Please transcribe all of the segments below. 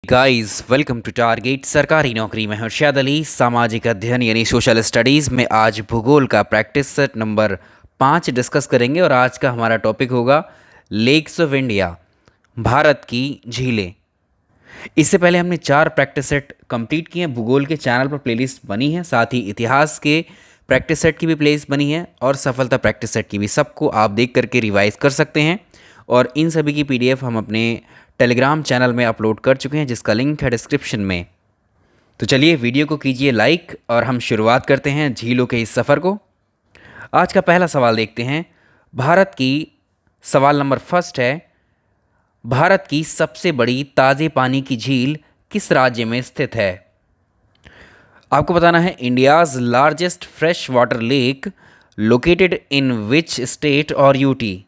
Guys welcome to target सरकारी नौकरी में हर्षद अली सामाजिक अध्ययन यानी सोशल स्टडीज़ में आज भूगोल का प्रैक्टिस सेट नंबर 5 डिस्कस करेंगे और आज का हमारा टॉपिक होगा लेक्स ऑफ इंडिया, भारत की झीलें। इससे पहले हमने 4 प्रैक्टिस सेट कंप्लीट किए हैं। भूगोल के चैनल पर प्लेलिस्ट बनी है, साथ ही इतिहास के प्रैक्टिस सेट की भी प्लेलिस्ट बनी है और सफलता प्रैक्टिस सेट की भी। सबको आप देख करके रिवाइज कर सकते हैं और इन सभी की पीडीएफ हम अपने टेलीग्राम चैनल में अपलोड कर चुके हैं, जिसका लिंक है डिस्क्रिप्शन में। तो चलिए वीडियो को कीजिए लाइक और हम शुरुआत करते हैं झीलों के इस सफ़र को। आज का पहला सवाल देखते हैं। भारत की सवाल नंबर फर्स्ट है, भारत की सबसे बड़ी ताज़े पानी की झील किस राज्य में स्थित है? आपको बताना है India's largest fresh water lake located in which state और यूटी।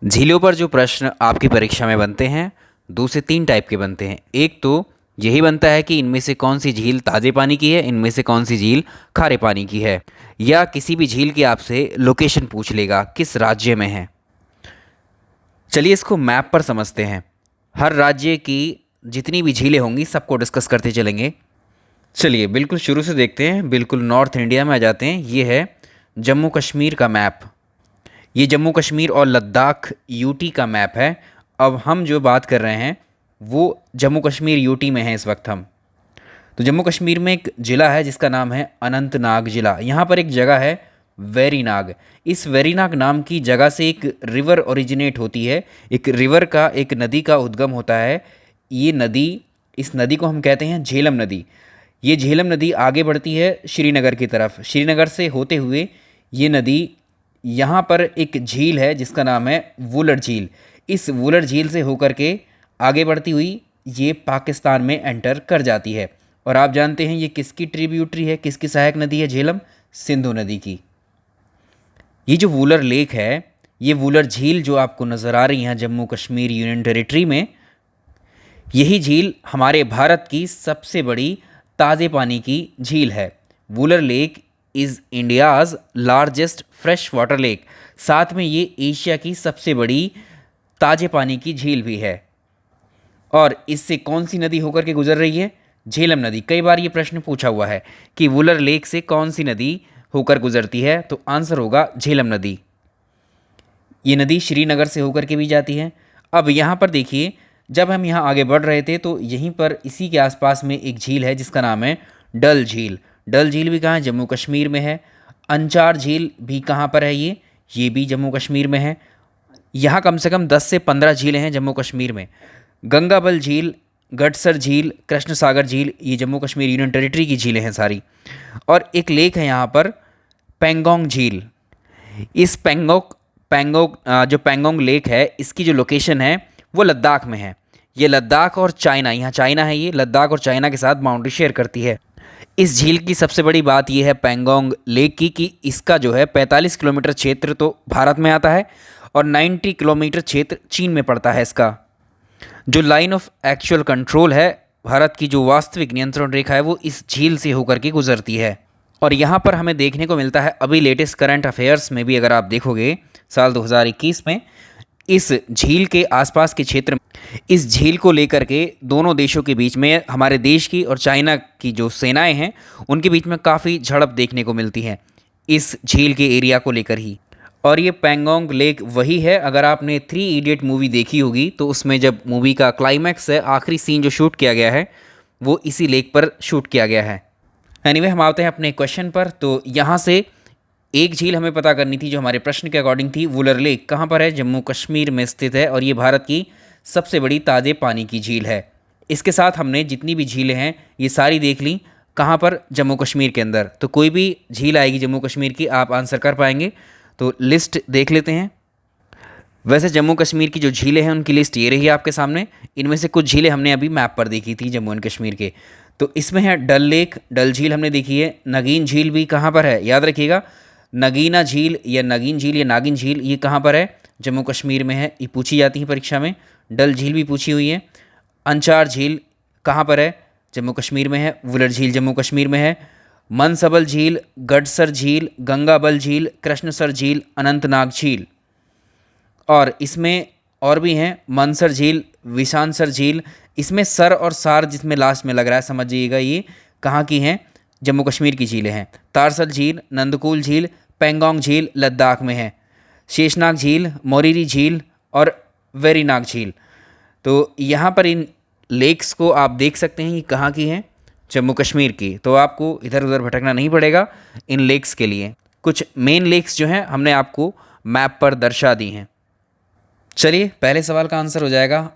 झीलों पर जो प्रश्न आपकी परीक्षा में बनते हैं 2 से 3 टाइप के बनते हैं। एक तो यही बनता है कि इनमें से कौन सी झील ताज़े पानी की है, इनमें से कौन सी झील खारे पानी की है, या किसी भी झील की आपसे लोकेशन पूछ लेगा किस राज्य में है। चलिए इसको मैप पर समझते हैं। हर राज्य की जितनी भी झीलें होंगी सबको डिस्कस करते चलेंगे। चलिए बिल्कुल शुरू से देखते हैं, बिल्कुल नॉर्थ इंडिया में आ जाते हैं। ये है जम्मू कश्मीर का मैप। ये जम्मू कश्मीर और लद्दाख यूटी का मैप है। अब हम जो बात कर रहे हैं वो जम्मू कश्मीर यूटी में है इस वक्त हम। तो जम्मू कश्मीर में एक ज़िला है जिसका नाम है अनंतनाग ज़िला। यहाँ पर एक जगह है वेरीनाग। इस वेरीनाग नाम की जगह से एक रिवर ओरिजिनेट होती है। एक रिवर का, एक नदी का उद्गम होता है। ये नदी, इस नदी को हम कहते हैं झेलम नदी। ये झेलम नदी आगे बढ़ती है श्रीनगर की तरफ। श्रीनगर से होते हुए ये नदी यहाँ पर एक झील है जिसका नाम है वुलर झील। इस वुलर झील से होकर के आगे बढ़ती हुई ये पाकिस्तान में एंटर कर जाती है। और आप जानते हैं ये किसकी ट्रिब्यूटरी है, किसकी सहायक नदी है? झेलम, सिंधु नदी की। ये जो वुलर लेक है, ये वुलर झील जो आपको नज़र आ रही है जम्मू कश्मीर यूनियन टेरिटरी में, यही झील हमारे भारत की सबसे बड़ी ताज़े पानी की झील है। Wular lake is India's largest fresh water lake. साथ में ये एशिया की सबसे बड़ी ताज़े पानी की झील भी है। और इससे कौन सी नदी होकर के गुजर रही है? झेलम नदी। कई बार ये प्रश्न पूछा हुआ है कि वुलर लेक से कौन सी नदी होकर गुजरती है, तो आंसर होगा झेलम नदी। ये नदी श्रीनगर से होकर के भी जाती है। अब यहाँ पर देखिए, जब हम यहाँ आगे बढ़ रहे थे तो यहीं पर इसी के आसपास में एक झील है जिसका नाम है डल झील। डल झील भी कहाँ है? जम्मू कश्मीर में है। अंचार झील भी कहाँ पर है? ये भी जम्मू कश्मीर में है। यहाँ कम से कम 10 से 15 झीलें हैं जम्मू कश्मीर में। गंगाबल झील, गडसर झील, कृष्ण सागर झील, ये जम्मू कश्मीर यूनियन टेरिटरी की झीलें हैं सारी। और एक लेक है यहाँ पर पेंगोंग झील। इस जो पेंगोंग लेक है, इसकी जो लोकेशन है वो लद्दाख में है। ये लद्दाख और चाइना, यहाँ चाइना है, ये लद्दाख और चाइना के साथ बाउंड्री शेयर करती है। इस झील की सबसे बड़ी बात यह है पेंगोंग लेक की कि इसका जो है 45 किलोमीटर क्षेत्र तो भारत में आता है और 90 किलोमीटर क्षेत्र चीन में पड़ता है। इसका जो लाइन ऑफ एक्चुअल कंट्रोल है, भारत की जो वास्तविक नियंत्रण रेखा है, वो इस झील से होकर के गुजरती है। और यहाँ पर हमें देखने को मिलता है, अभी लेटेस्ट करंट अफेयर्स में भी अगर आप देखोगे साल 2021 में, इस झील के आसपास के क्षेत्र में, इस झील को लेकर के दोनों देशों के बीच में, हमारे देश की और चाइना की जो सेनाएं हैं उनके बीच में काफ़ी झड़प देखने को मिलती है इस झील के एरिया को लेकर ही। और ये पेंगोंग लेक वही है, अगर आपने 3 इडियट मूवी देखी होगी तो उसमें जब मूवी का क्लाइमैक्स है, आखिरी सीन जो शूट किया गया है वो इसी लेक पर शूट किया गया है। एनीवे हम आते हैं अपने क्वेश्चन पर। तो यहाँ से एक झील हमें पता करनी थी जो हमारे प्रश्न के अकॉर्डिंग थी। वुलर लेक कहाँ पर है? जम्मू कश्मीर में स्थित है और ये भारत की सबसे बड़ी ताज़े पानी की झील है। इसके साथ हमने जितनी भी झीलें हैं ये सारी देख ली। कहाँ पर? जम्मू कश्मीर के अंदर। तो कोई भी झील आएगी जम्मू कश्मीर की, आप आंसर कर पाएंगे। तो लिस्ट देख लेते हैं। वैसे जम्मू कश्मीर की जो झीलें हैं उनकी लिस्ट ये रही आपके सामने। इनमें से कुछ झीलें हमने अभी मैप पर देखी थी जम्मू एंड कश्मीर के। तो इसमें है डल लेक, डल झील हमने देखी है। नगीन झील भी कहाँ पर है? याद रखिएगा, नगीना झील या नगीन झील या नागिन झील, ये कहाँ पर है? जम्मू कश्मीर में है। ये पूछी जाती है परीक्षा में। डल झील भी पूछी हुई है। अंचार झील कहाँ पर है? जम्मू कश्मीर में है। वुलर झील जम्मू कश्मीर में है। मनसबल झील, गडसर झील, गंगाबल झील, कृष्णसर झील, अनंतनाग झील। और इसमें और भी हैं, मनसर झील, विशानसर झील, इसमें सर और सार जिसमें लास्ट में लग रहा है, समझिएगा ये कहाँ की हैं, जम्मू कश्मीर की झीलें हैं। तारसल झील, नंदकुल झील, पेंगोंग झील लद्दाख में है, शेषनाग झील, मोरीरी झील और वेरीनाग झील। तो यहाँ पर इन लेक्स को आप देख सकते हैं, ये कहाँ की हैं, जम्मू कश्मीर की। तो आपको इधर उधर भटकना नहीं पड़ेगा इन लेक्स के लिए। कुछ मेन लेक्स जो हैं हमने आपको मैप पर दर्शा दी हैं। चलिए पहले सवाल का आंसर हो जाएगा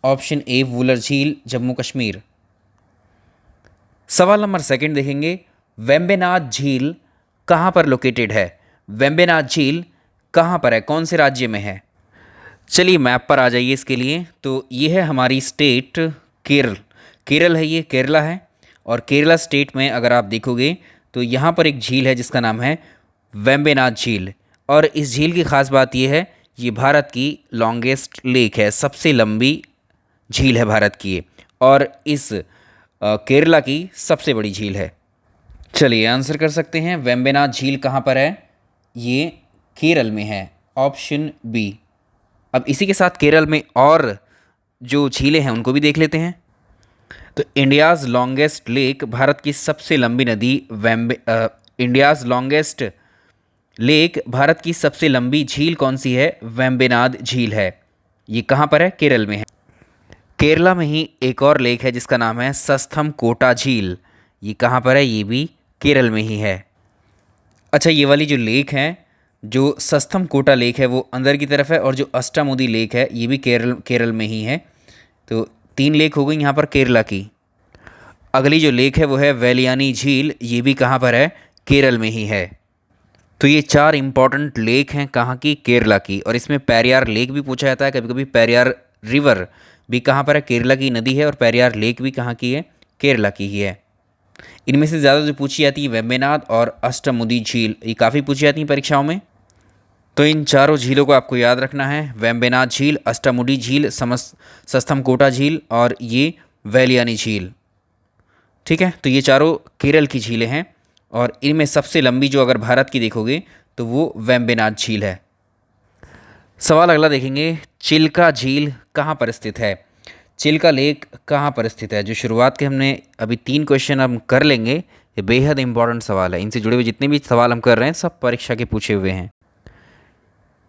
ऑप्शन ए वुलर झील, जम्मू कश्मीर। सवाल नंबर सेकंड देखेंगे, वेम्बनाड झील कहाँ पर लोकेटेड है। वेम्बनाड झील कहाँ पर है, कौन से राज्य में है। चलिए मैप पर आ जाइए इसके लिए। तो ये है हमारी स्टेट केरल है, ये केरला है। और केरला स्टेट में अगर आप देखोगे तो यहाँ पर एक झील है जिसका नाम है वेम्बनाड झील। और इस झील की ख़ास बात यह है, ये भारत की लॉन्गेस्ट लेक है, सबसे लंबी झील है भारत की ये, और इस केरला की सबसे बड़ी झील है। चलिए आंसर कर सकते हैं, वेम्बनाड झील कहाँ पर है, ये केरल में है, ऑप्शन बी। अब इसी के साथ केरल में और जो झीलें हैं उनको भी देख लेते हैं। तो इंडियाज़ लॉन्गेस्ट लेक, भारत की सबसे लंबी नदी इंडियाज़ लॉन्गेस्ट लेक, भारत की सबसे लंबी झील कौन सी है, वेम्बनाड झील है। ये कहाँ पर है, केरल में है। केरला में ही एक और लेक है जिसका नाम है सस्थम कोटा झील। ये कहाँ पर है, ये भी केरल में ही है। अच्छा, ये वाली जो लेक है, जो सस्थम कोटा लेक है वो अंदर की तरफ है, और जो अष्टामुदी लेक है ये भी केरल में ही है। तो 3 लेक हो गई यहाँ पर केरला की। अगली जो लेक है वो है वेलियानी झील, ये भी कहाँ पर है, केरल में ही है। तो ये 4 इंपॉर्टेंट लेक हैं कहाँ की, केरला की। और इसमें पेरियार लेक भी पूछा जाता है कभी कभी। पेरियार रिवर भी कहाँ पर है, केरला की नदी है। और पेरियार लेक भी कहाँ की है, केरला की ही है। इनमें से ज़्यादा जो पूछी जाती है वेम्बनाड और अष्टमुदी झील, ये काफ़ी पूछी जाती हैं परीक्षाओं में। तो इन चारों झीलों को आपको याद रखना है, वेम्बनाड झील, अष्टमुडी झील, सस्थम कोटा झील और ये वेलियानी झील। ठीक है, तो ये चारों केरल की झीलें हैं, और इनमें सबसे लंबी जो अगर भारत की देखोगे तो वो वेम्बनाड झील है। सवाल अगला देखेंगे, चिल्का झील कहाँ पर स्थित है। चिल्का लेक कहाँ पर स्थित है। जो शुरुआत के हमने अभी 3 क्वेश्चन हम कर लेंगे, ये बेहद इंपॉर्टेंट सवाल है। इनसे जुड़े हुए जितने भी सवाल हम कर रहे हैं सब परीक्षा के पूछे हुए हैं।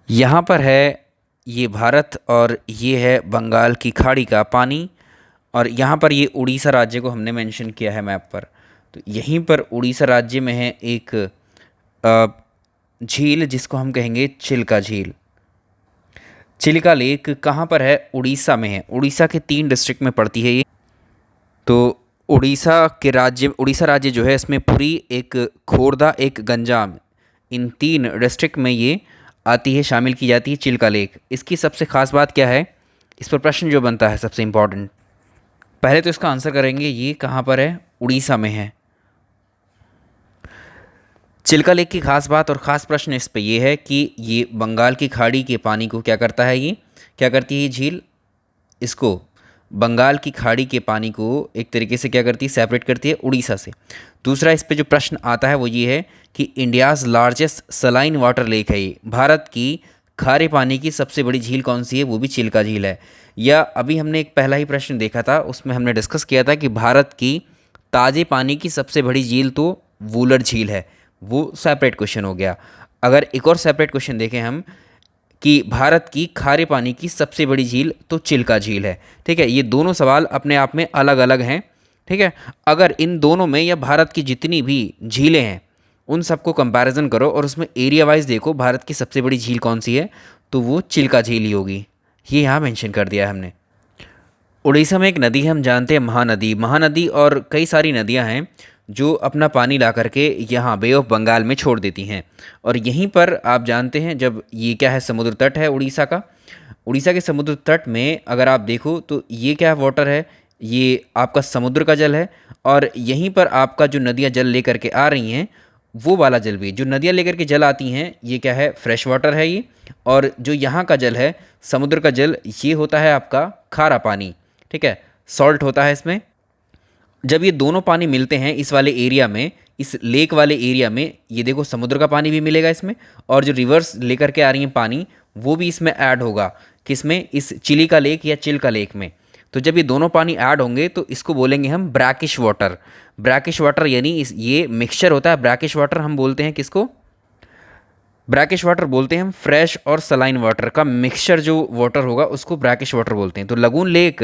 यहाँ पर है ये भारत, और ये है बंगाल की खाड़ी का पानी, और यहाँ पर ये उड़ीसा राज्य को हमने मेंशन किया है मैप पर। तो यहीं पर उड़ीसा राज्य में है एक झील जिसको हम कहेंगे चिल्का झील। चिल्का लेक कहाँ पर है, उड़ीसा में है। उड़ीसा के 3 डिस्ट्रिक्ट में पड़ती है ये। तो उड़ीसा राज्य जो है इसमें पुरी, एक खोर्धा, एक गंजाम, इन 3 डिस्ट्रिक्ट में ये आती है, शामिल की जाती है चिल्का लेक। इसकी सबसे ख़ास बात क्या है, इस पर प्रश्न जो बनता है सबसे इम्पॉर्टेंट, पहले तो इसका आंसर करेंगे ये कहाँ पर है, उड़ीसा में है। चिल्का लेक की खास बात और ख़ास प्रश्न इस पे ये है कि ये बंगाल की खाड़ी के पानी को क्या करता है, ये क्या करती है ये झील, इसको बंगाल की खाड़ी के पानी को एक तरीके से क्या करती है, सेपरेट करती है उड़ीसा से। दूसरा इस पे जो प्रश्न आता है वो ये है कि India's largest saline water lake है ये, भारत की खारे पानी की सबसे बड़ी झील कौन सी है, वो भी चिल्का झील है। या अभी हमने एक पहला ही प्रश्न देखा था, उसमें हमने डिस्कस किया था कि भारत की ताज़े पानी की सबसे बड़ी झील तो वुलर झील है, वो सेपरेट क्वेश्चन हो गया। अगर एक और सेपरेट क्वेश्चन देखें हम कि भारत की खारे पानी की सबसे बड़ी झील तो चिल्का झील है। ठीक है, ये दोनों सवाल अपने आप में अलग अलग हैं। ठीक है, अगर इन दोनों में या भारत की जितनी भी झीलें हैं उन सबको कंपैरिजन करो और उसमें एरिया वाइज देखो भारत की सबसे बड़ी झील कौन सी है, तो वो चिल्का झील ही होगी। ये यहाँ मेंशन कर दिया है हमने। उड़ीसा में एक नदी है, हम जानते हैं महानदी और कई सारी नदियाँ हैं जो अपना पानी ला करके यहाँ बे ऑफ बंगाल में छोड़ देती हैं। और यहीं पर आप जानते हैं, जब ये क्या है, समुद्र तट है उड़ीसा का। उड़ीसा के समुद्र तट में अगर आप देखो तो ये क्या वाटर है, ये आपका समुद्र का जल है। और यहीं पर आपका जो नदियाँ जल लेकर के आ रही हैं वो वाला जल भी, जो नदियाँ लेकर के जल आती हैं ये क्या है, फ्रेश वाटर है ये। और जो यहाँ का जल है, समुद्र का जल, ये होता है आपका खारा पानी। ठीक है, सॉल्ट होता है इसमें। जब ये दोनों पानी मिलते हैं इस वाले एरिया में, इस लेक वाले एरिया में, ये देखो समुद्र का पानी भी मिलेगा इसमें, और जो रिवर्स लेकर के आ रही है पानी वो भी इसमें ऐड होगा। किसमें, इस चिलिका लेक या चिल्का लेक में। तो जब ये दोनों पानी ऐड होंगे तो इसको बोलेंगे हम ब्रैकिश वाटर। ब्रैकिश वाटर यानी ये मिक्सचर होता है ब्रैकिश वाटर, हम बोलते हैं किसको, ब्रैकिश वाटर बोलते हैं हम फ्रेश और सलाइन वाटर का मिक्सचर जो वाटर होगा उसको ब्रैकिश वाटर बोलते हैं। तो लगून लेक,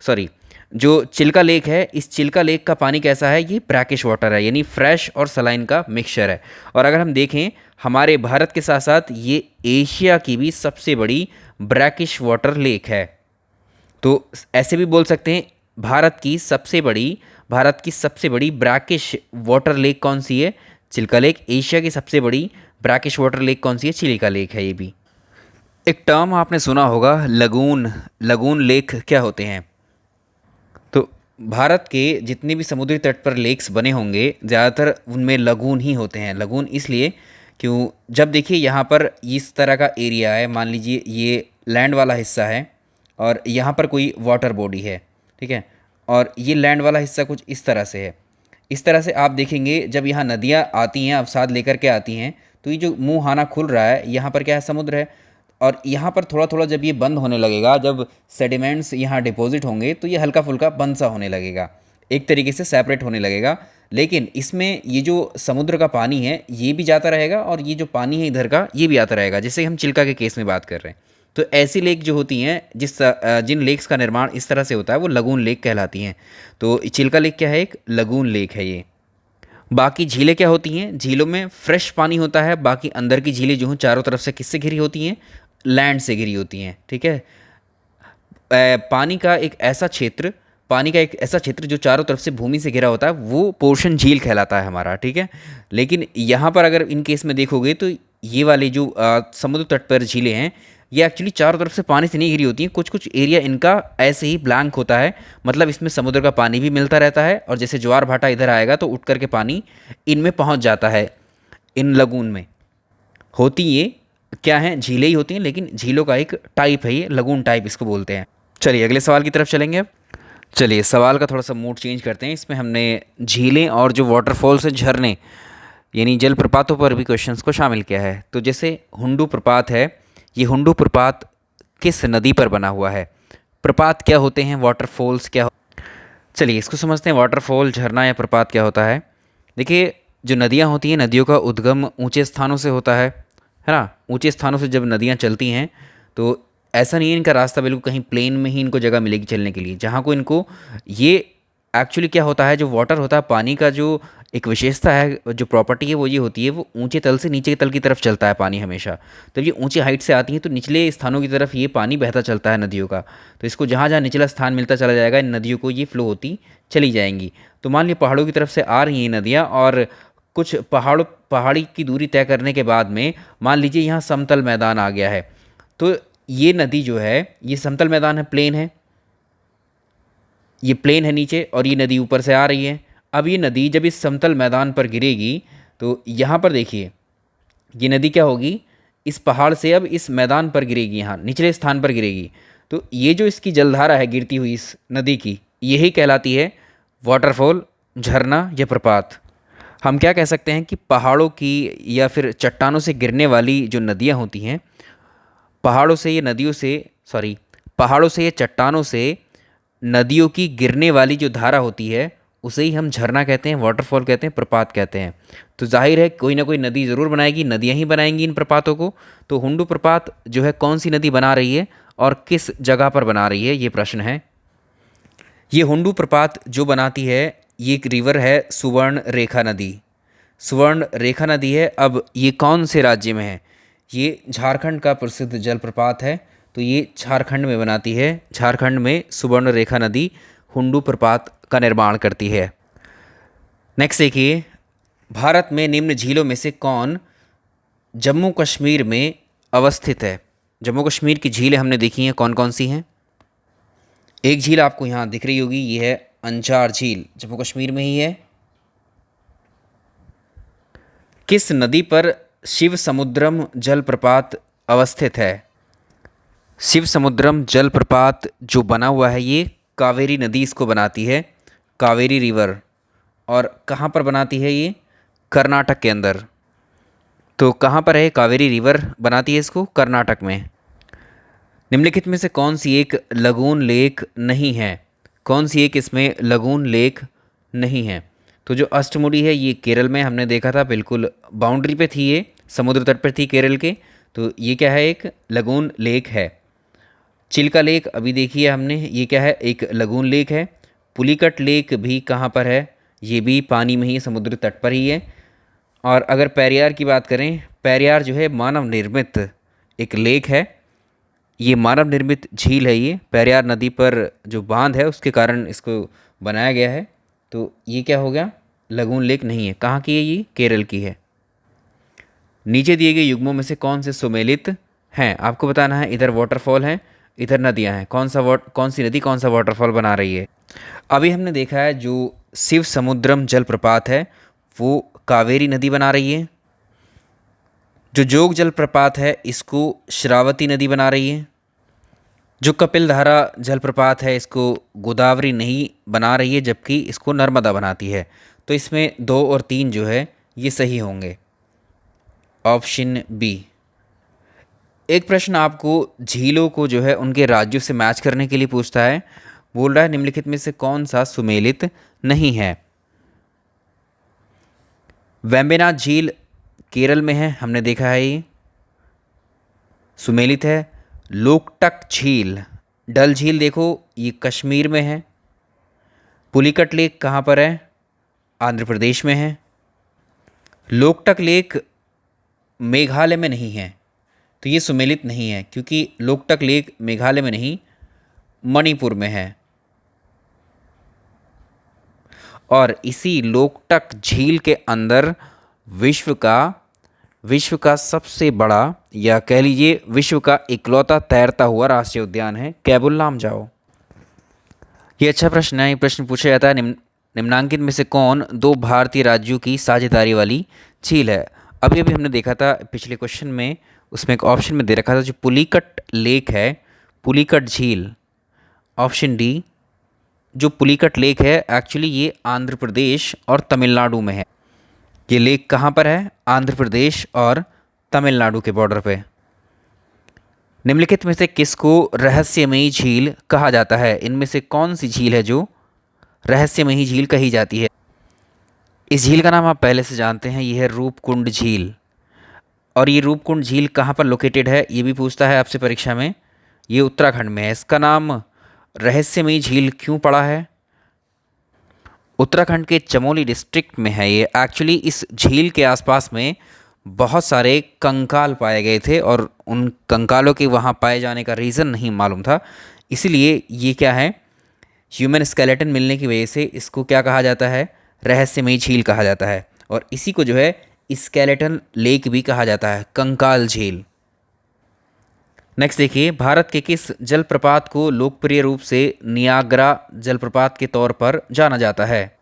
सॉरी, जो चिल्का लेक है, इस चिल्का लेक का पानी कैसा है, ये ब्रैकिश वाटर है यानी फ्रेश और सलाइन का मिक्सचर है। और अगर हम देखें हमारे भारत के साथ साथ ये एशिया की भी सबसे बड़ी ब्रैकिश वाटर लेक है। तो ऐसे भी बोल सकते हैं भारत की सबसे बड़ी ब्रैकिश वाटर लेक कौन सी है, चिल्का लेक। एशिया की सबसे बड़ी ब्रैकिश वाटर लेक कौन सी है, चिलिका लेक है ये भी। एक टर्म आपने सुना होगा लगून, लगून लेक क्या होते हैं। तो भारत के जितने भी समुद्री तट पर लेक्स बने होंगे ज़्यादातर उनमें लगून ही होते हैं। लगून इसलिए क्यों, जब देखिए यहाँ पर इस तरह का एरिया है, मान लीजिए ये लैंड वाला हिस्सा है और यहाँ पर कोई वाटर बॉडी है, ठीक है, और ये लैंड वाला हिस्सा कुछ इस तरह से है। इस तरह से आप देखेंगे जब यहाँ नदियाँ आती हैं अवसाद लेकर के आती हैं तो ये जो मुँह हाना खुल रहा है यहाँ पर क्या है, समुद्र है। और यहाँ पर थोड़ा थोड़ा जब ये बंद होने लगेगा, जब सेडिमेंट्स यहाँ डिपॉजिट होंगे तो ये हल्का फुल्का बंद सा होने लगेगा, एक तरीके से सेपरेट होने लगेगा। लेकिन इसमें ये जो समुद्र का पानी है ये भी जाता रहेगा और ये जो पानी है इधर का ये भी आता रहेगा, जैसे हम चिल्का के केस में बात कर रहे हैं। तो ऐसी लेक जो होती हैं जिन लेक्स का निर्माण इस तरह से होता है वो लगून लेक कहलाती हैं। तो चिल्का लेक क्या है, एक लगून लेक है ये। बाकी झीलें क्या होती हैं, झीलों में फ्रेश पानी होता है, बाकी अंदर की झीलें जो हैं चारों तरफ से किससे घिरी होती हैं, लैंड से घिरी होती हैं, ठीक है। पानी का एक ऐसा क्षेत्र जो चारों तरफ से भूमि से घिरा होता है वो पोर्शन झील कहलाता है हमारा, ठीक है। लेकिन यहाँ पर अगर इन केस में देखोगे तो ये वाली जो समुद्र तट पर झीलें हैं ये एक्चुअली चारों तरफ से पानी से नहीं घिरी होती हैं, कुछ कुछ एरिया इनका ऐसे ही ब्लैंक होता है, मतलब इसमें समुद्र का पानी भी मिलता रहता है और जैसे ज्वार भाटा इधर आएगा तो उठ करके पानी इनमें पहुँच जाता है। इन लगून में होती ये क्या हैं, झीलें ही होती हैं, लेकिन झीलों का एक टाइप है ये, लगून टाइप इसको बोलते हैं। चलिए अगले सवाल की तरफ चलेंगे अब। चलिए सवाल का थोड़ा सा मूड चेंज करते हैं, इसमें हमने झीलें और जो वाटरफॉल्स हैं, झरने यानी जलप्रपातों पर भी क्वेश्चंस को शामिल किया है। तो जैसे हुंडू प्रपात है, ये हुंडू प्रपात किस नदी पर बना हुआ है, प्रपात क्या होते हैं, वाटरफॉल्स क्या चलिए इसको समझते हैं। वाटरफॉल, झरना या प्रपात क्या होता है। देखिए जो नदियाँ होती हैं, नदियों का उद्गम ऊंचे स्थानों से होता है ना। ऊंचे स्थानों से जब नदियाँ चलती हैं तो ऐसा नहीं है इनका रास्ता बिल्कुल कहीं प्लेन में ही इनको जगह मिलेगी चलने के लिए, जहाँ को इनको ये एक्चुअली क्या होता है, जो वाटर होता है, पानी का जो एक विशेषता है, जो प्रॉपर्टी है वो ये होती है, वो ऊंचे तल से नीचे तल की तरफ चलता है पानी हमेशा। तो ये ऊंची हाइट से आती है तो निचले स्थानों की तरफ ये पानी बहता चलता है नदियों का। तो इसको जहाँ जहाँ निचला स्थान मिलता चला जाएगा इन नदियों को ये फ्लो होती चली जाएंगी। तो मान लीजिए पहाड़ों की तरफ से आ रही हैं नदियाँ और कुछ पहाड़ी की दूरी तय करने के बाद में मान लीजिए यहाँ समतल मैदान आ गया है, तो ये नदी जो है ये समतल मैदान है, प्लेन है, ये प्लेन है नीचे और ये नदी ऊपर से आ रही है। अब ये नदी जब इस समतल मैदान पर गिरेगी तो यहाँ पर देखिए ये नदी क्या होगी, इस पहाड़ से अब इस मैदान पर गिरेगी, यहाँ निचले स्थान पर गिरेगी। तो ये जो इसकी जलधारा है गिरती हुई इस नदी की, यही कहलाती है वाटरफॉल, झरना या प्रपात। हम क्या कह सकते हैं कि पहाड़ों की या फिर चट्टानों से गिरने वाली जो नदियाँ होती हैं, पहाड़ों से या चट्टानों से नदियों की गिरने वाली जो धारा होती है उसे ही हम झरना कहते हैं, वाटरफॉल कहते हैं, प्रपात कहते हैं। तो जाहिर है कोई ना कोई नदी ज़रूर बनाएगी, नदियाँ ही बनाएंगी इन प्रपातों को। तो हुंडू प्रपात जो है कौन सी नदी बना रही है और किस जगह पर बना रही है, ये प्रश्न है। ये हुंडू प्रपात जो बनाती है ये एक रिवर है, सुवर्ण रेखा नदी। सुवर्ण रेखा नदी है। अब ये कौन से राज्य में है, ये झारखंड का प्रसिद्ध जलप्रपात है। तो ये झारखंड में बनाती है, झारखंड में सुवर्ण रेखा नदी हुंडू प्रपात का निर्माण करती है। नेक्स्ट देखिए, भारत में निम्न झीलों में से कौन जम्मू कश्मीर में अवस्थित है। जम्मू कश्मीर की झीलें हमने देखी हैं, कौन कौन सी हैं। एक झील आपको यहाँ दिख रही होगी, ये है अंजार झील, जम्मू कश्मीर में ही है। किस नदी पर शिव समुद्रम जलप्रपात अवस्थित है। शिव समुद्रम जलप्रपात जो बना हुआ है ये कावेरी नदी इसको बनाती है, कावेरी रिवर। और कहाँ पर बनाती है ये, कर्नाटक के अंदर। तो कहाँ पर है कावेरी रिवर बनाती है इसको, कर्नाटक में। निम्नलिखित में से कौन सी एक लगून लेक नहीं है? कौन सी एक इसमें लगून लेक नहीं है? तो जो अष्टमुडी है ये केरल में हमने देखा था, बिल्कुल बाउंड्री पे थी, ये समुद्र तट पर थी केरल के। तो ये क्या है? एक लगून लेक है। चिल्का लेक अभी देखिए हमने, ये क्या है? एक लगून लेक है। पुलिकट लेक भी कहाँ पर है? ये भी पानी में ही, समुद्र तट पर ही है। और अगर पेरियार की बात करें, पेरियार जो है मानव निर्मित एक लेक है। ये मानव निर्मित झील है, ये पेरियार नदी पर जो बांध है उसके कारण इसको बनाया गया है। तो ये क्या हो गया? लगून लेक नहीं है। कहाँ की है? ये केरल की है। नीचे दिए गए युग्मों में से कौन से सुमेलित हैं? आपको बताना है। इधर वाटरफॉल हैं, इधर नदियाँ हैं। कौन सी नदी कौन सा वाटरफॉल बना रही है? अभी हमने देखा है जो शिव समुद्रम जलप्रपात है वो कावेरी नदी बना रही है। जो जोग जलप्रपात है इसको श्रावती नदी बना रही है। जो कपिलधारा जलप्रपात है इसको गोदावरी नहीं बना रही है, जबकि इसको नर्मदा बनाती है। तो इसमें 2 और 3 जो है ये सही होंगे। Option B. एक प्रश्न आपको झीलों को जो है उनके राज्यों से मैच करने के लिए पूछता है। बोल रहा है निम्नलिखित में से कौन सा सुमेलित नहीं है? वेम्बनाड झील केरल में है, हमने देखा है ये सुमेलित है। लोकटक झील, डल झील देखो ये कश्मीर में है। पुलिकट लेक कहाँ पर है? आंध्र प्रदेश में है। लोकटक लेक मेघालय में नहीं है, तो ये सुमेलित नहीं है, क्योंकि लोकटक लेक मेघालय में नहीं, मणिपुर में है। और इसी लोकटक झील के अंदर विश्व का सबसे बड़ा, या कह लीजिए विश्व का इकलौता तैरता हुआ राष्ट्रीय उद्यान है कैबुल लामजाओ। ये अच्छा प्रश्न है। ये प्रश्न पूछा जाता है निम्नांकित में से कौन 2 भारतीय राज्यों की साझेदारी वाली झील है? अभी अभी हमने देखा था पिछले क्वेश्चन में, उसमें एक ऑप्शन में दे रखा था जो पुलिकट लेक है, पुलिकट झील। Option D. जो पुलिकट लेक है एक्चुअली ये आंध्र प्रदेश और तमिलनाडु में है। ये लेक कहाँ पर है? आंध्र प्रदेश और तमिलनाडु के बॉर्डर पे। निम्नलिखित में से किसको रहस्यमयी झील कहा जाता है? इनमें से कौन सी झील है जो रहस्यमयी झील कही जाती है? इस झील का नाम आप पहले से जानते हैं, यह है रूपकुंड झील। और ये रूपकुंड झील कहाँ पर लोकेटेड है ये भी पूछता है आपसे परीक्षा में। ये उत्तराखंड में है। इसका नाम रहस्यमयी झील क्यों पड़ा है? उत्तराखंड के चमोली डिस्ट्रिक्ट में है ये। एक्चुअली इस झील के आसपास में बहुत सारे कंकाल पाए गए थे और उन कंकालों के वहाँ पाए जाने का रीज़न नहीं मालूम था, इसीलिए ये क्या है, ह्यूमन स्केलेटन मिलने की वजह से इसको क्या कहा जाता है? रहस्यमयी झील कहा जाता है। और इसी को जो है स्केलेटन लेक भी कहा जाता है, कंकाल झील। नेक्स्ट देखिए, भारत के किस जलप्रपात को लोकप्रिय रूप से नियाग्रा जलप्रपात के तौर पर जाना जाता है?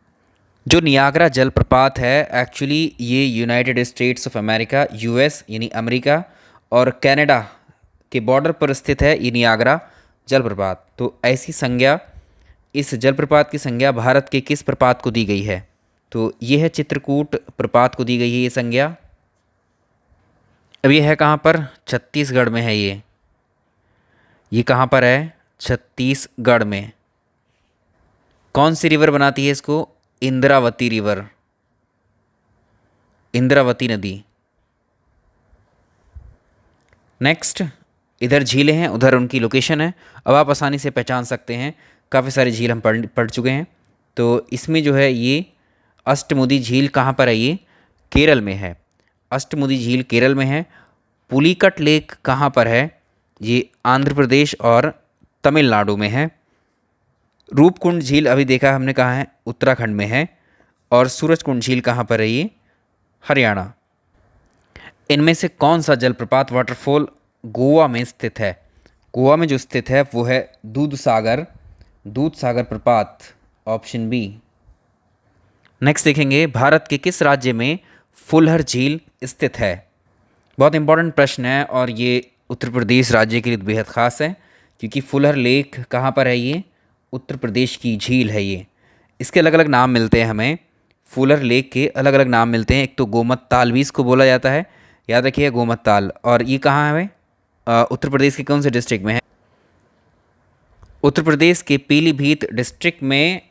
जो नियाग्रा जलप्रपात है एक्चुअली ये United states of America, US यानी अमेरिका और कनाडा के बॉर्डर पर स्थित है ये नियाग्रा जलप्रपात। तो ऐसी संज्ञा, इस जलप्रपात की संज्ञा भारत के किस प्रपात को दी गई है? तो ये है चित्रकूट प्रपात को दी गई है ये संज्ञा। अब ये है कहाँ पर? छत्तीसगढ़ में है ये। ये कहाँ पर है? छत्तीसगढ़ में। कौन सी रिवर बनाती है इसको? इंद्रावती रिवर, इंद्रावती नदी। नेक्स्ट, इधर झीलें हैं, उधर उनकी लोकेशन है। अब आप आसानी से पहचान सकते हैं, काफ़ी सारी झील हम पढ़ चुके हैं। तो इसमें जो है ये अष्टमुदी झील कहाँ पर है? ये केरल में है। अष्टमुदी झील केरल में है। पुलिकट लेक कहाँ पर है? ये आंध्र प्रदेश और तमिलनाडु में है। रूपकुंड झील अभी देखा हमने कहाँ है? उत्तराखंड में है। और सूरजकुंड झील कहाँ पर है? ये हरियाणा। इनमें से कौन सा जलप्रपात वाटरफॉल गोवा में स्थित है? गोवा में जो स्थित है वो है दूधसागर प्रपात। Option B. नेक्स्ट देखेंगे, भारत के किस राज्य में फुलहर झील स्थित है? बहुत इंपॉर्टेंट प्रश्न है और ये उत्तर प्रदेश राज्य के लिए बेहद ख़ास है, क्योंकि फुलहर लेक कहाँ पर है? ये उत्तर प्रदेश की झील है ये। इसके अलग अलग नाम मिलते हैं हमें, फुलहर लेक के अलग अलग नाम मिलते हैं। एक तो गोमत ताल भी इसको बोला जाता है, याद रखिए गोमत ताल। और ये कहाँ है? उत्तर प्रदेश के कौन से डिस्ट्रिक्ट में है? उत्तर प्रदेश के पीलीभीत डिस्ट्रिक्ट में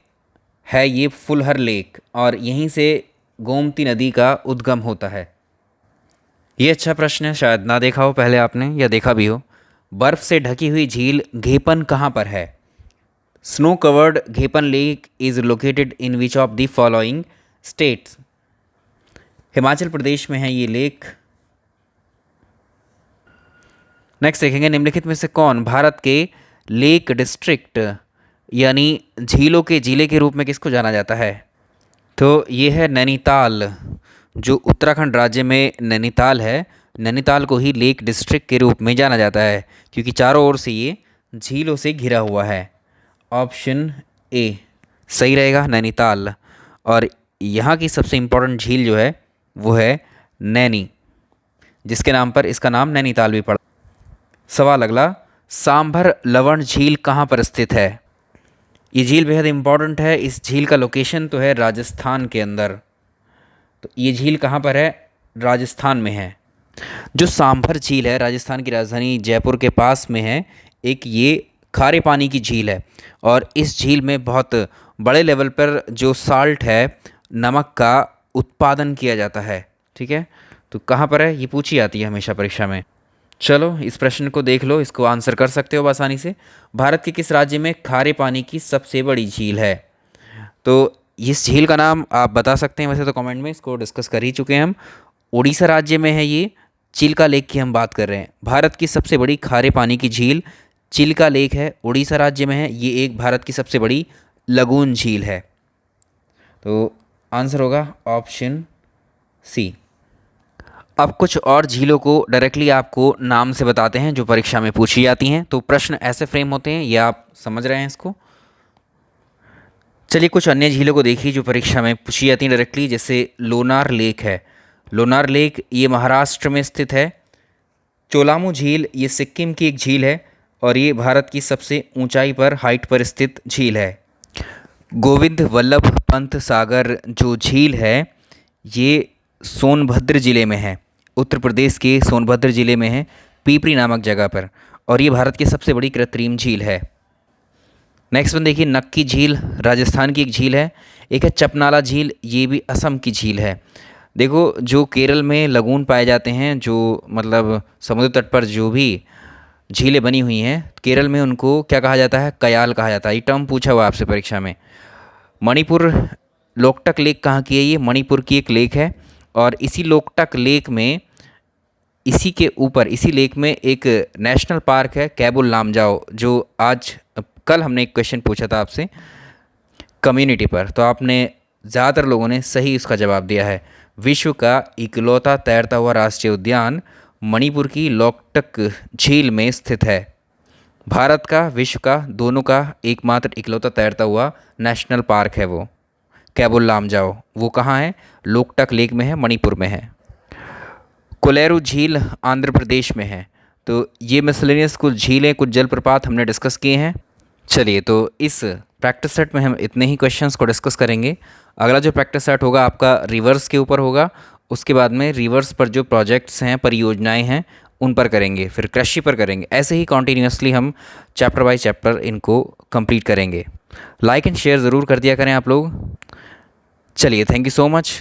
है ये फुलहर लेक और यहीं से गोमती नदी का उद्गम होता है। ये अच्छा प्रश्न है, शायद ना देखा हो पहले आपने या देखा भी हो। बर्फ़ से ढकी हुई झील घेपन कहाँ पर है? Snow covered Ghepan lake is located in which of the following states? Himachal Pradesh में है ये लेक। नेक्स्ट देखेंगे, निम्नलिखित में से कौन भारत के लेक डिस्ट्रिक्ट यानी झीलों के जिले के रूप में किसको जाना जाता है? तो ये है नैनीताल। जो उत्तराखंड राज्य में नैनीताल है, नैनीताल को ही लेक डिस्ट्रिक्ट के रूप में जाना जाता है क्योंकि चारों ओर से ये झीलों से घिरा हुआ है। ऑप्शन ए सही रहेगा, नैनीताल। और यहाँ की सबसे इम्पोर्टेंट झील जो है वो है नैनी, जिसके नाम पर इसका नाम नैनीताल भी पड़ा। सवाल अगला, सांभर लवण झील कहाँ पर स्थित है? ये झील बेहद इम्पॉर्टेंट है। इस झील का लोकेशन तो है राजस्थान के अंदर। तो ये झील कहाँ पर है? राजस्थान में है। जो सांभर झील है राजस्थान की राजधानी जयपुर के पास में है। एक ये खारे पानी की झील है और इस झील में बहुत बड़े लेवल पर जो साल्ट है, नमक का उत्पादन किया जाता है। ठीक है, तो कहाँ पर है ये पूछी जाती है हमेशा परीक्षा में। चलो इस प्रश्न को देख लो, इसको आंसर कर सकते हो आसानी से। भारत के किस राज्य में खारे पानी की सबसे बड़ी झील है? तो इस झील का नाम आप बता सकते हैं वैसे तो कमेंट में, इसको डिस्कस कर ही चुके हैं हम। उड़ीसा राज्य में है ये। चिल्का लेक की हम बात कर रहे हैं। भारत की सबसे बड़ी खारे पानी की झील चिल्का लेक है, उड़ीसा राज्य में है। ये एक भारत की सबसे बड़ी लगून झील है। तो आंसर होगा ऑप्शन सी। अब कुछ और झीलों को डायरेक्टली आपको नाम से बताते हैं जो परीक्षा में पूछी जाती हैं। तो प्रश्न ऐसे फ्रेम होते हैं, ये आप समझ रहे हैं इसको। चलिए कुछ अन्य झीलों को देखिए जो परीक्षा में पूछी जाती हैं डायरेक्टली, जैसे लोनार लेक है। लोनार लेक ये महाराष्ट्र में स्थित है। चोलामू झील ये सिक्किम की एक झील है और ये भारत की सबसे ऊंचाई पर हाइट पर स्थित झील है। गोविंद वल्लभ पंत सागर जो झील है ये सोनभद्र ज़िले में है। उत्तर प्रदेश के सोनभद्र ज़िले में है, पीपरी नामक जगह पर, और ये भारत की सबसे बड़ी कृत्रिम झील है। नेक्स्ट वन देखिए, नक्की झील राजस्थान की एक झील है। एक है चपनाला झील, ये भी असम की झील है। देखो जो केरल में लगून पाए जाते हैं, जो मतलब समुद्र तट पर जो भी झीलें बनी हुई हैं, केरल में उनको क्या कहा जाता है? कयाल कहा जाता है। ये टर्म पूछा हुआ आपसे परीक्षा में। मणिपुर लोकटक लेक कहाँ की है? ये मणिपुर की एक लेक है और इसी लोकटक लेक में, इसी के ऊपर, इसी लेक में एक नेशनल पार्क है कैबुल लामजाओ, जो आज कल हमने एक क्वेश्चन पूछा था आपसे कम्युनिटी पर, तो आपने ज़्यादातर लोगों ने सही उसका जवाब दिया है। विश्व का इकलौता तैरता हुआ राष्ट्रीय उद्यान मणिपुर की लोकटक झील में स्थित है। भारत का, विश्व का, दोनों का एकमात्र इकलौता तैरता हुआ नेशनल पार्क है वो कैबुल लामजाओ। वो कहाँ है? लोकटक लेक में है, मणिपुर में है। कोलेरू झील आंध्र प्रदेश में है। तो ये मिसलेनियस कुछ झीलें, कुछ जलप्रपात हमने डिस्कस किए हैं। चलिए तो इस प्रैक्टिस सेट में हम इतने ही क्वेश्चंस को डिस्कस करेंगे। अगला जो प्रैक्टिस सेट होगा आपका रिवर्स के ऊपर होगा। उसके बाद में रिवर्स पर जो प्रोजेक्ट्स हैं, परियोजनाएं हैं, उन पर करेंगे, फिर कृषि पर करेंगे। ऐसे ही कॉन्टीन्यूसली हम चैप्टर बाय चैप्टर इनको कंप्लीट करेंगे। लाइक एंड शेयर ज़रूर कर दिया करें आप लोग। चलिए, थैंक यू सो मच।